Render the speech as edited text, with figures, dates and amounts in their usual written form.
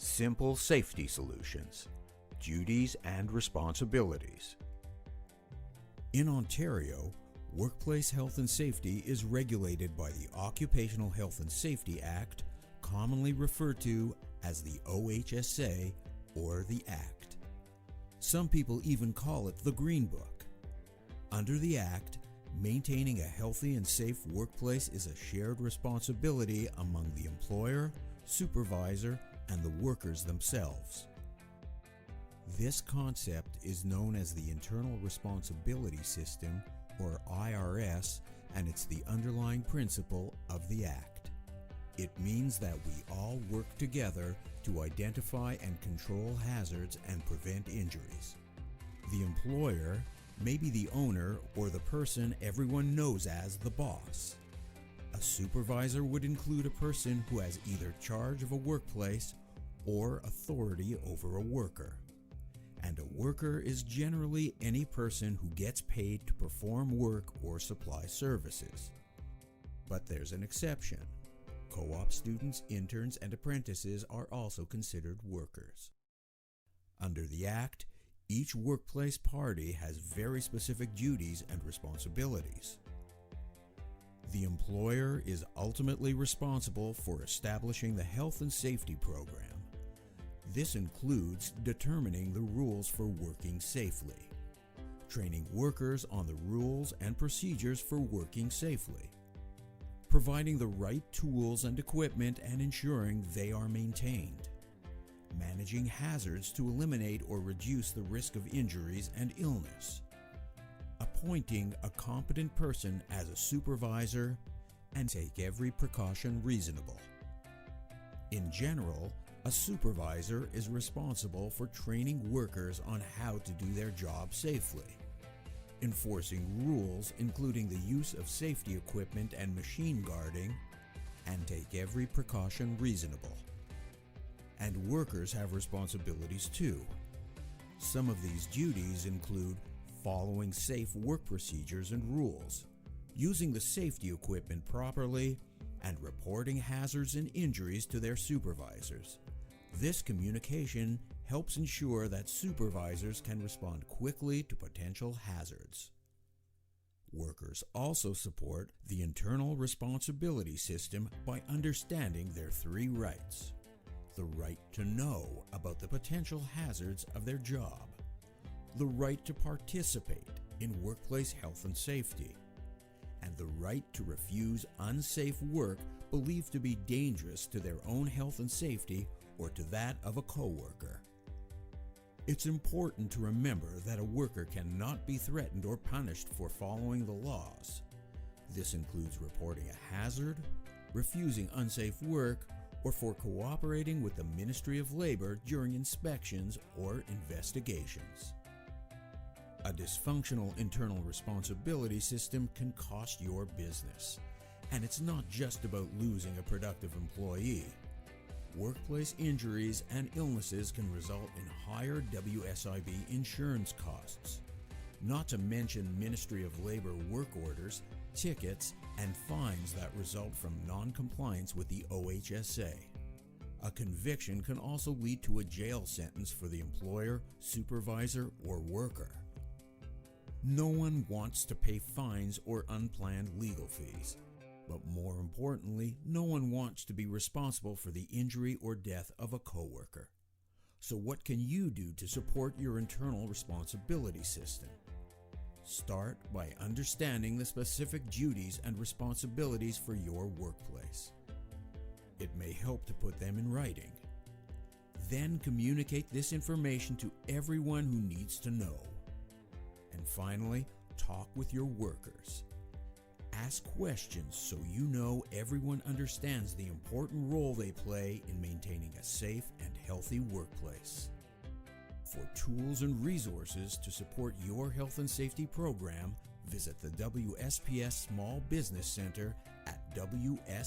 Simple safety solutions, duties and responsibilities. In Ontario, workplace health and safety is regulated by the Occupational Health and Safety Act, commonly referred to as the OHSA or the Act. Some people even call it the Green Book. Under the Act, maintaining a healthy and safe workplace is a shared responsibility among the employer, supervisor, and the workers themselves. This concept is known as the Internal Responsibility System, or IRS, and it's the underlying principle of the Act. It means that we all work together to identify and control hazards and prevent injuries. The employer may be the owner or the person everyone knows as the boss. A supervisor would include a person who has either charge of a workplace or authority over a worker. And a worker is generally any person who gets paid to perform work or supply services. But there's an exception. Co-op students, interns, and apprentices are also considered workers. Under the Act, each workplace party has very specific duties and responsibilities. The employer is ultimately responsible for establishing the health and safety program. This includes determining the rules for working safely, training workers on the rules and procedures for working safely, providing the right tools and equipment and ensuring they are maintained, managing hazards to eliminate or reduce the risk of injuries and illness, appointing a competent person as a supervisor, and take every precaution reasonable. In general, a supervisor is responsible for training workers on how to do their job safely, enforcing rules including the use of safety equipment and machine guarding, and take every precaution reasonable. And workers have responsibilities too. Some of these duties include following safe work procedures and rules, using the safety equipment properly, and reporting hazards and injuries to their supervisors. This communication helps ensure that supervisors can respond quickly to potential hazards. Workers also support the internal responsibility system by understanding their three rights: the right to know about the potential hazards of their job, the right to participate in workplace health and safety, and the right to refuse unsafe work believed to be dangerous to their own health and safety or to that of a coworker. It's important to remember that a worker cannot be threatened or punished for following the laws. This includes reporting a hazard, refusing unsafe work, or for cooperating with the Ministry of Labor during inspections or investigations. A dysfunctional internal responsibility system can cost your business. And it's not just about losing a productive employee. Workplace injuries and illnesses can result in higher WSIB insurance costs, not to mention Ministry of Labor work orders, tickets, and fines that result from non-compliance with the OHSA. A conviction can also lead to a jail sentence for the employer, supervisor, or worker. No one wants to pay fines or unplanned legal fees. But more importantly, no one wants to be responsible for the injury or death of a coworker. So what can you do to support your internal responsibility system? Start by understanding the specific duties and responsibilities for your workplace. It may help to put them in writing. Then communicate this information to everyone who needs to know. And finally, talk with your workers. Ask questions so you know everyone understands the important role they play in maintaining a safe and healthy workplace. For tools and resources to support your health and safety program, visit the WSPS Small Business Center at wsps.ca.